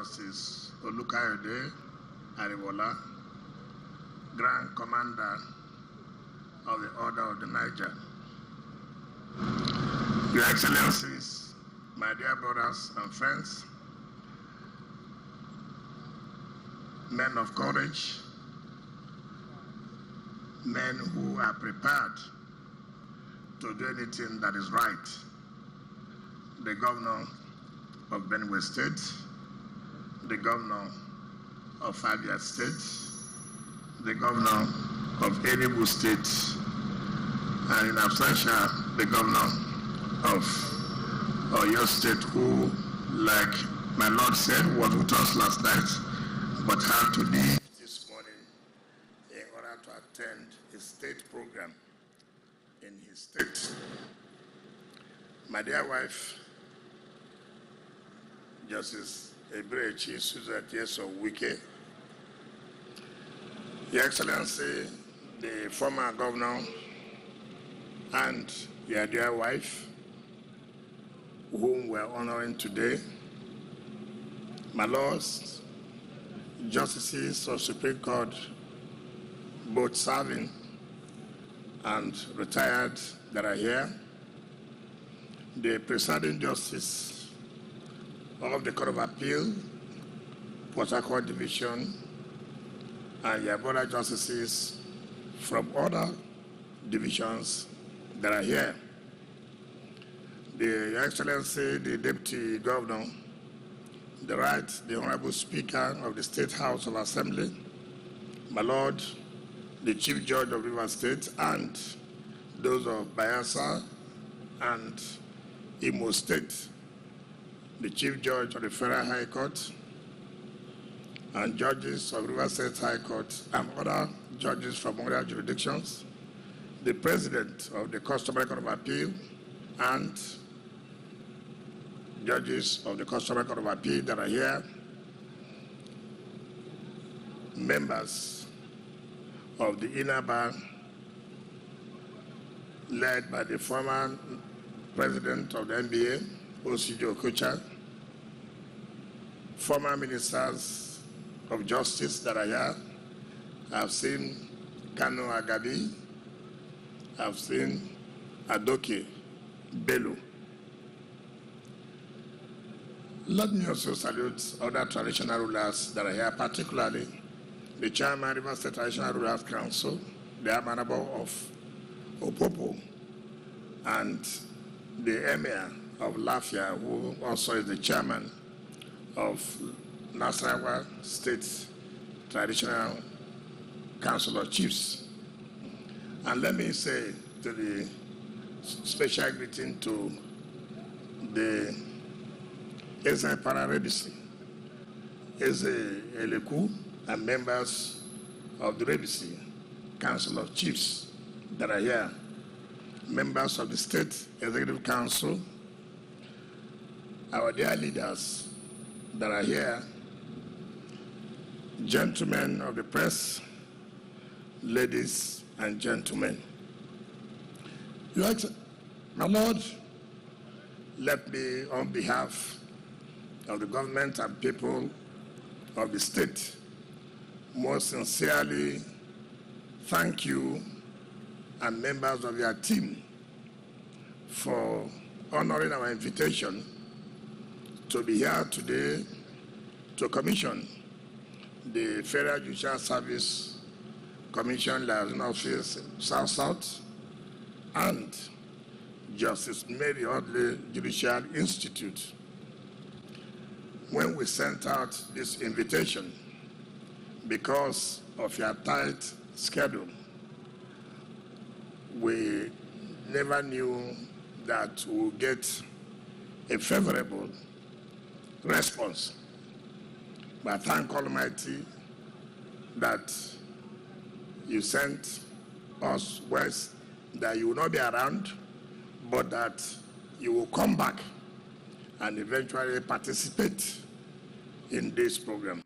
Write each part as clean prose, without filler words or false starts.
Justice Olukayode Ariwola, Grand Commander of the Order of the Niger. Your Excellencies, my dear brothers and friends, men of courage, men who are prepared to do anything that is right, the Governor of Benue State, the Governor of Abia State, the Governor of Enugu State, and in absentia, the Governor of Oyo State, who, like my Lord said, was with us last night, but had to leave this morning in order to attend a state program in his state. My dear wife, Justice Ebrechi Susan Wike, Your Excellency, the former governor, and your dear wife, whom we are honoring today, my lords, justices of Supreme Court, both serving and retired that are here, the presiding justice of the Court of Appeal, Port Harcourt Division, and your brother justices from other divisions that are here. Your Excellency, the Deputy Governor, the Honorable Speaker of the State House of Assembly, my Lord, the Chief Judge of Rivers State, and those of Bayelsa and Imo State, the Chief Judge of the Federal High Court, and judges of Rivers State High Court, and other judges from other jurisdictions, the President of the Customary Court of Appeal, and judges of the Customary Court of Appeal that are here, members of the Inner Bar, led by the former President of the NBA, Osiju Okocha, former ministers of justice that are here. I've seen Kano Agabi, I've seen Adoke Bello. Let me also salute other traditional rulers that are here, particularly the Chairman of Rivers State Traditional Rulers Council, the Honorable of Opopo, and the Emir of Lafia, who also is the Chairman of Nasarawa State Traditional Council of Chiefs. And let me say to the special greeting to the Eze Pararebisi, Eze Eleku, and members of the Rebisi Council of Chiefs that are here, members of the State Executive Council, our dear leaders that are here, gentlemen of the press, ladies and gentlemen. My Lord, let me, on behalf of the government and people of the state, most sincerely thank you and members of your team for honoring our invitation to be here today to commission the Federal Judicial Service Commission Liaison Office South-South and Justice Mary Odili Judicial Institute. When we sent out this invitation, because of your tight schedule, we never knew that we would get a favorable response. But I thank Almighty that you sent us west, that you will not be around, but that you will come back and eventually participate in this program.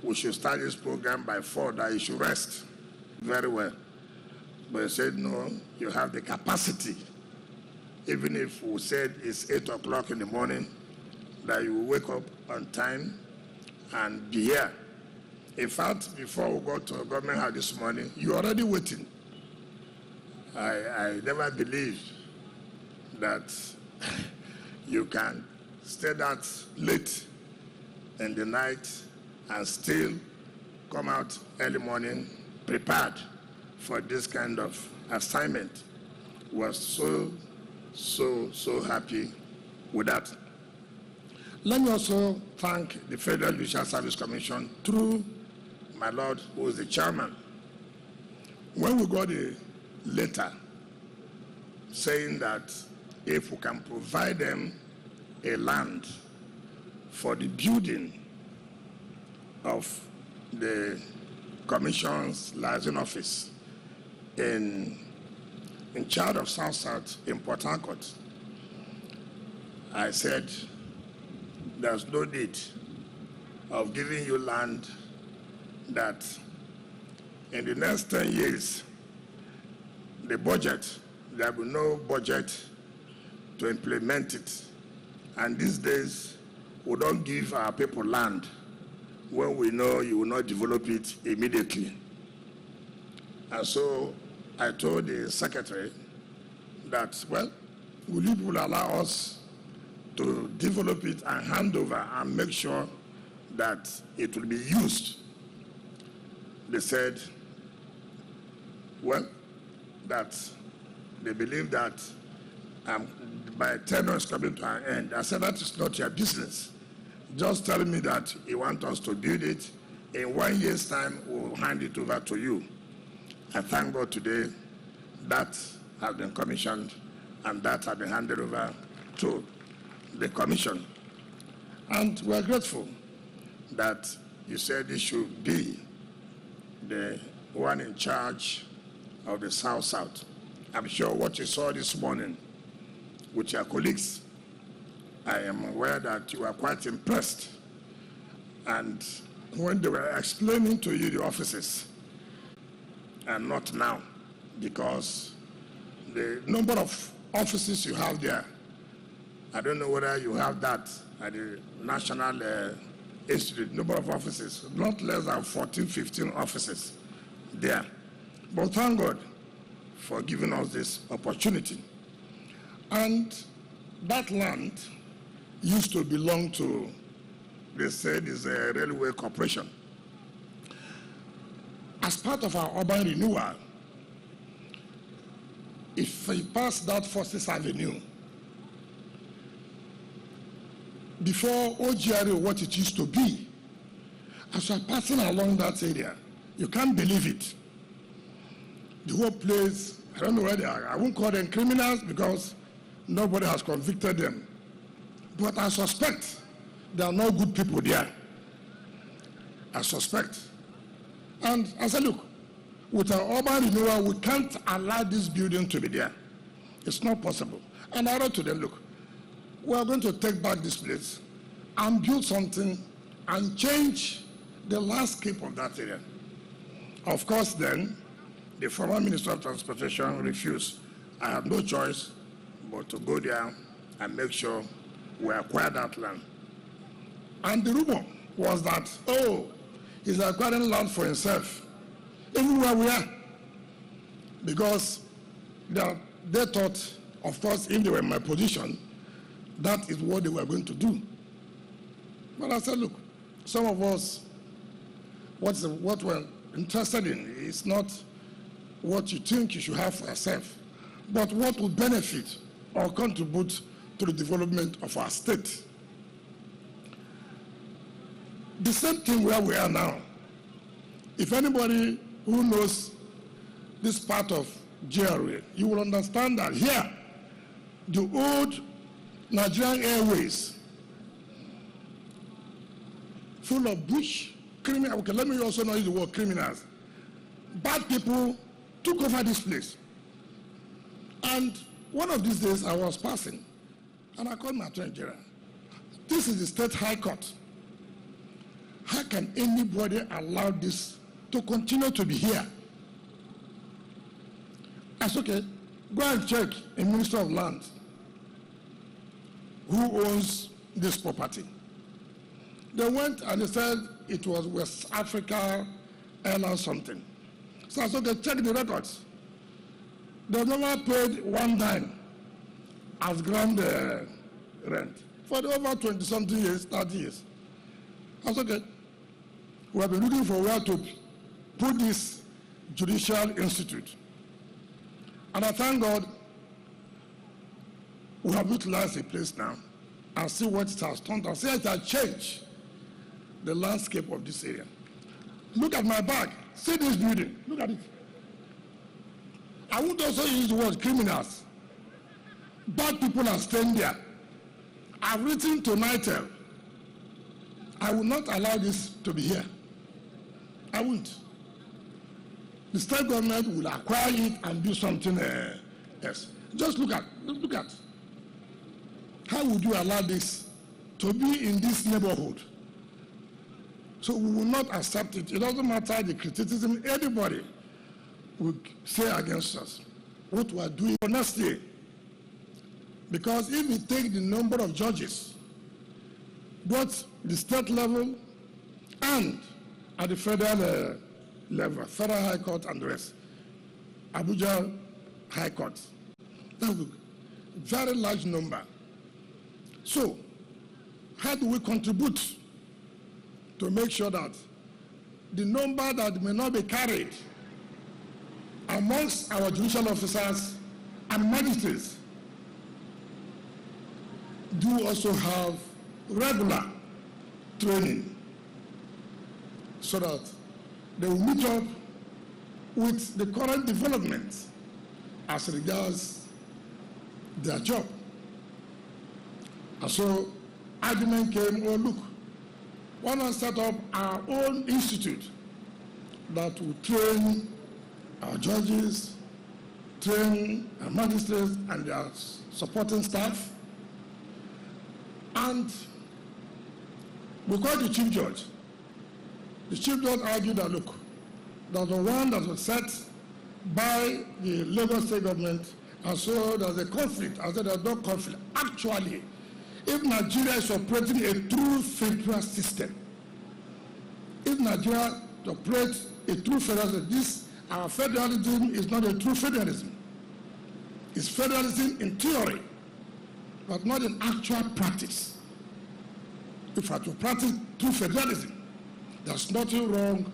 We should start this program by 4, that you should rest. very well. But he said, no, you have the capacity. Even if we said it's 8 o'clock in the morning, that you will wake up on time and be here. In fact, before we got to government house this morning, you're already waiting. I never believed that you can stay that late in the night and still come out early morning prepared for this kind of assignment. Was so happy with that. Let me also thank the Federal Judicial Service Commission through my Lord, who is the chairman. When we got a letter saying that if we can provide them a land for the building of the Commission's liaison office in charge of South in Port Harcourt, I said, there's no need of giving you land that in the next 10 years, the budget, there will be no budget to implement it. And these days, we don't give our people land when we know you will not develop it immediately. And so I told the secretary that, well, will you people allow us to develop it and hand over and make sure that it will be used? They said, well, that they believe that by tenure is coming to an end. I said, that is not your business. Just tell me that you want us to build it. In 1 year's time, we'll hand it over to you. I thank God today that has been commissioned and that has been handed over to the commission. And we're grateful that you said it should be the one in charge of the South. I'm sure what you saw this morning with your colleagues, I am aware that you are quite impressed. And when they were explaining to you the offices, and not now, because the number of offices you have there, I don't know whether you have that at the National Institute, number of offices, not less than 14, 15 offices there. But thank God for giving us this opportunity. And that land used to belong to, they said, is a railway corporation. As part of our urban renewal, if we pass that Forces Avenue, before OGRA, what it used to be, as we're passing along that area, you can't believe it. The whole place, I don't know where they are. I won't call them criminals because nobody has convicted them. But I suspect there are no good people there. I suspect. And I said, look, with our urban renewal, we can't allow this building to be there. It's not possible. And I wrote to them, look, we are going to take back this place and build something and change the landscape of that area. Of course, then, the former Minister of Transportation refused. I had no choice but to go there and make sure we acquire that land. And the rumor was that, oh, he's acquiring land for himself, everywhere we are. Because they thought, of course, if they were in my position, that is what they were going to do. But I said, look, some of us, what we're interested in is not what you think you should have for yourself, but what will benefit or contribute to the development of our state. The same thing where we are now. If anybody who knows this part of GRA, you will understand that here, the old Nigerian Airways, full of bush criminals. Okay, let me also not use the word criminals. Bad people took over this place. And one of these days I was passing, and I called my attorney general. This is the state high court. How can anybody allow this to continue to be here? I said, okay, go and check in Minister of Land who owns this property. They went and they said it was West Africa Airlines something. So I said, okay, check the records. They never paid one dime as ground rent for the over 20-something years, 30 years. I said, okay, we have been looking for where to put this Judicial Institute. And I thank God we have utilized a place now and see what it has turned out. See it has changed the landscape of this area. Look at my back. See this building. Look at it. I would also use the word criminals. Bad people are staying there. I've written to NITEL. I will not allow this to be here. I won't. The state government will acquire it and do something else. Just look at. How would you allow this to be in this neighborhood? So we will not accept it. It doesn't matter the criticism anybody would say against us. What we are doing for next year. Because if we take the number of judges, both the state level and at the federal level, Federal High Court and the rest, Abuja High Court, that's a very large number. So, how do we contribute to make sure that the number that may not be carried amongst our judicial officers and magistrates do also have regular training so that they will meet up with the current developments as regards their job. And so argument came, oh look, why not set up our own institute that will train our judges, train our magistrates and their supporting staff. And we called the chief judge. The chief judge argued that, look, there's the one that was set by the Lagos state government, and so there's a conflict. I said there's no conflict. Actually, if Nigeria is operating a true federal system, if Nigeria operates a true federal system, our federalism is not a true federalism. It's federalism in theory, but not in actual practice. If I to practice true federalism, there's nothing wrong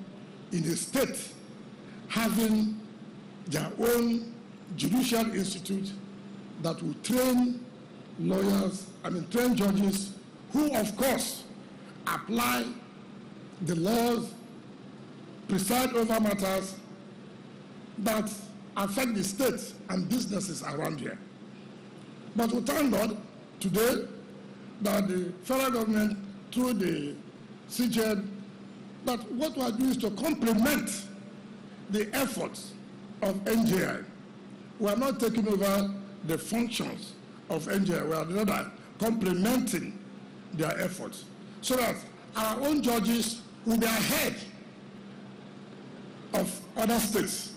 in the state having their own judicial institute that will train lawyers, train judges who, of course, apply the laws, preside over matters that affect the state and businesses around here. But we thank God today that the federal government, through the CJN, that what we are doing is to complement the efforts of NJI. We are not taking over the functions of NJI. We are rather complementing their efforts so that our own judges will be ahead of other states.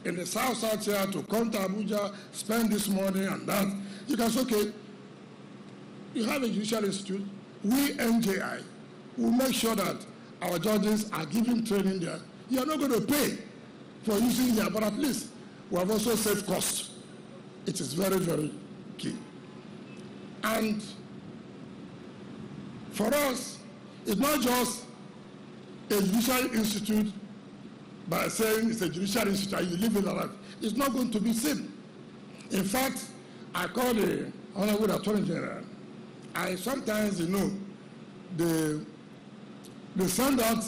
In the south here to come to Abuja, spend this money and that. You can say, okay, you have a judicial institute. We, NJI, will make sure that our judges are given training there. You are not going to pay for using there, but at least we have also saved costs. It is very, very key. And for us, it's not just a judicial institute by saying it's a judicial institute and you live in that life. It's not going to be seen. In fact, I call the Honorable Attorney General. I sometimes, they send out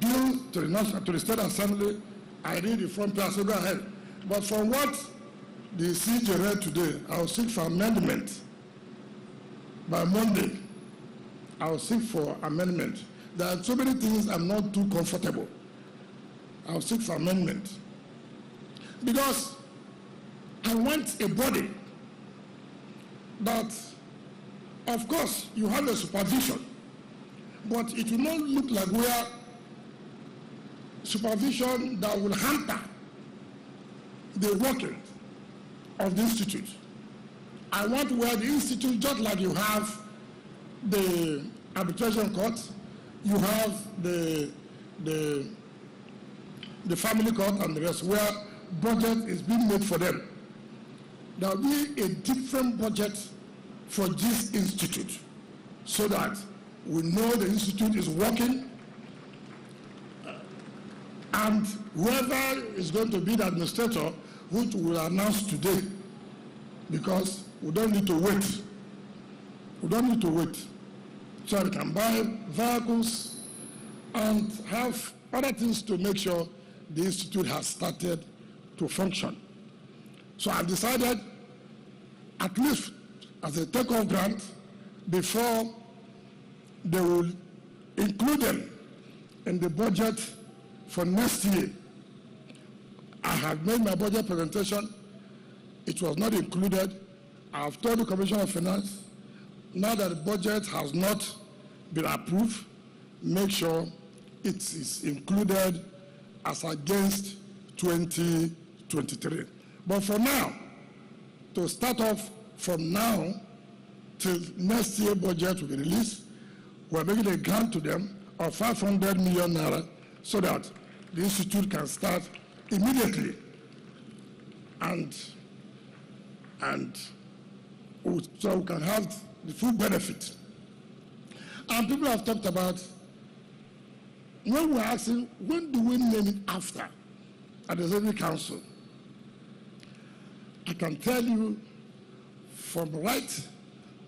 bill to the State Assembly. I read the front page, so go ahead. But from what the CJ read today, I will seek for amendment. By Monday, I will seek for amendment. There are so many things I'm not too comfortable I'll seek for amendment. Because I want a body that, of course, you have a supervision, but it will not look like where supervision that will hamper the working of the institute. I want where the institute, just like you have the arbitration court, you have the family court and the rest, where budget is being made for them. There will be a different budget for this institute so that we know the institute is working, and whoever is going to be the administrator, which we will announce today, because we don't need to wait. We don't need to wait. So we can buy vehicles and have other things to make sure the institute has started to function. So I've decided, at least as a takeoff grant, before they will include them in the budget for next year. I have made my budget presentation. It was not included. I have told the Commissioner of Finance, now that the budget has not been approved, make sure it is included as against 2023. But for now, to start off from now till next year budget will be released, we're making a grant to them of 500 million naira so that the institute can start immediately, and so we can have the full benefit. And people have talked about, when we're asking, when do we name it after at the Executive Council? I can tell you from right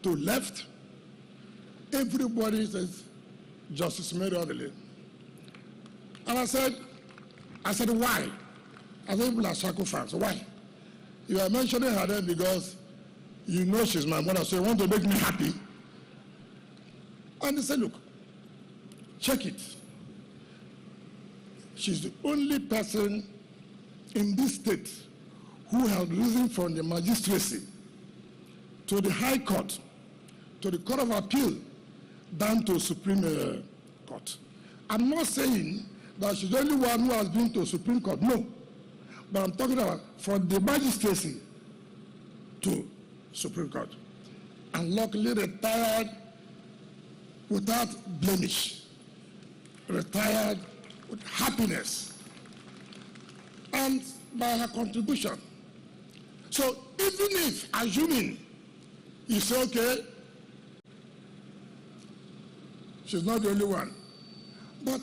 to left, everybody says Justice Mary Odili. And I said, why? I said, people are Shako fans. Why? You are mentioning her name because you know she's my mother, so you want to make me happy. And they said, look, check it. She's the only person in this state who has risen from the magistracy to the High Court, to the Court of Appeal, down to Supreme Court. I'm not saying that she's the only one who has been to Supreme Court, no. But I'm talking about from the magistracy to Supreme Court. And luckily retired without blemish, retired with happiness, and by her contribution. So even if, assuming, you say, okay, she's not the only one, but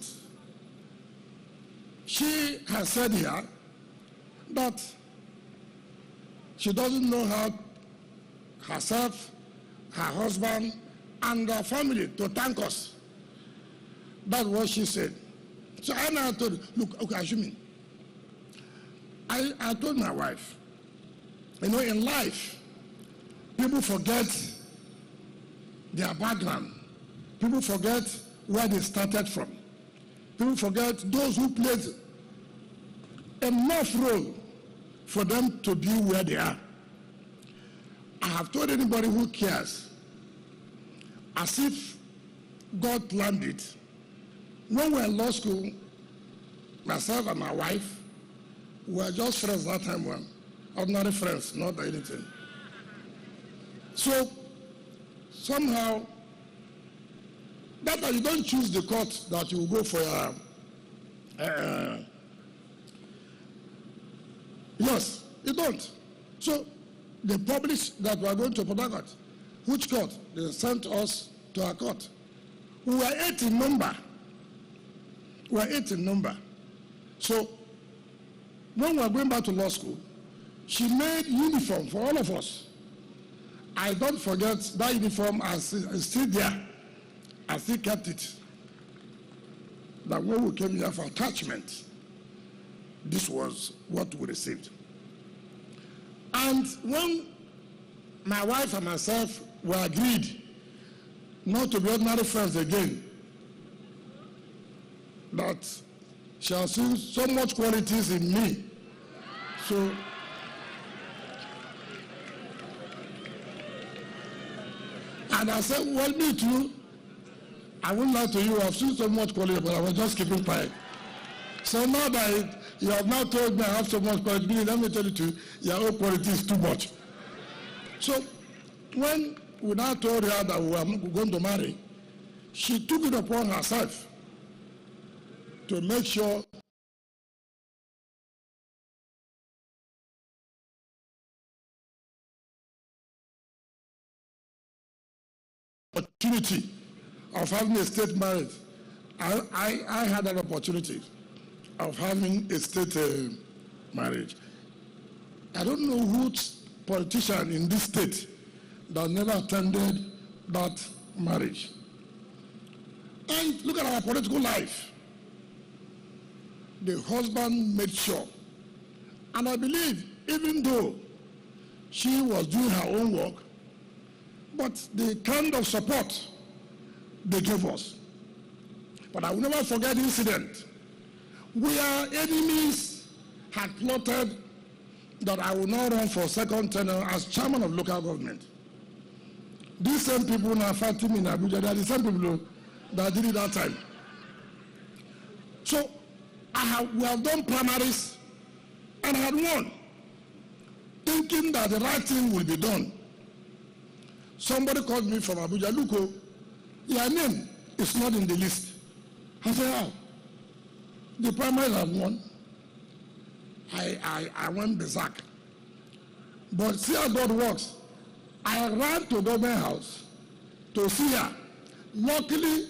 she has said here that she doesn't know how herself, her husband, and her family to thank us. That's what she said. So I now told her, look, okay, assuming. I told my wife, you know, in life, people forget their background. People forget where they started from. People forget those who played enough role for them to be where they are. I have told anybody who cares, as if God planned it. When we were in law school, myself and my wife, we were just friends that time, ordinary friends, not anything. So somehow, that you don't choose the court that you will go for yes, you don't. So they published that we are going to Port Harcourt. Which court? They sent us to our court. We were 8 in number. We were 8 in number. So when we were going back to law school, she made uniform for all of us. I don't forget that uniform is still there. I still kept it. That when we came here for attachment, this was what we received. And when my wife and myself were agreed not to be ordinary friends again, that she has seen so much qualities in me. So, and I said, well, me too. I won't lie to you, I've seen so much quality, but I was just keeping quiet. So now that you have now told me I have so much quality, let me tell you too, your own quality is too much. So when we now told her that we were going to marry, she took it upon herself to make sure opportunity of having a state marriage. I had an opportunity of having a state marriage. I don't know which politician in this state that never attended that marriage. And look at our political life. The husband made sure. And I believe, even though she was doing her own work, but the kind of support they gave us. But I will never forget the incident where enemies had plotted that I will not run for second tenure as chairman of local government. These same people now fighting me in Abuja, they are the same people that did it that time. So we have done primaries and I had won, thinking that the right thing will be done. Somebody called me from Abuja, look, your name is not in the list. I said, how? The primaries have won. I went berserk. But see how God works. I ran to government house to see her. Luckily,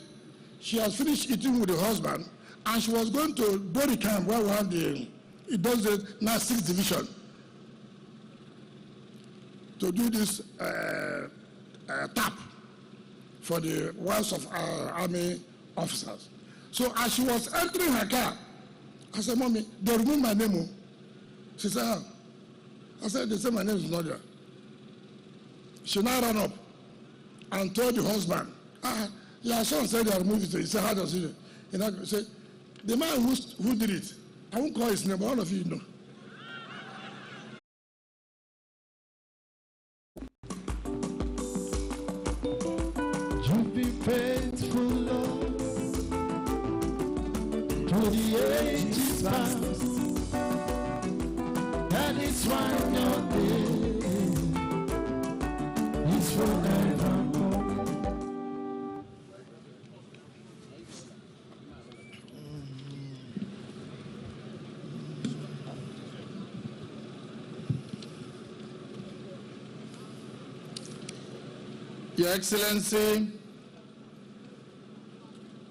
she has finished eating with the husband, and she was going to body camp where we have the 6th division to do this tap for the wives of our army officers. So as she was entering her car, I said, Mommy, they removed my name. She said, how? I said, they said my name is Nadia. She now ran up and told the husband, your son said they removed it. He said, how does he do? He said, the man who did it, I won't call his name, but all of you know. You've been faithful, Lord, to the ages past. That is why your day is forevermore. Your Excellency,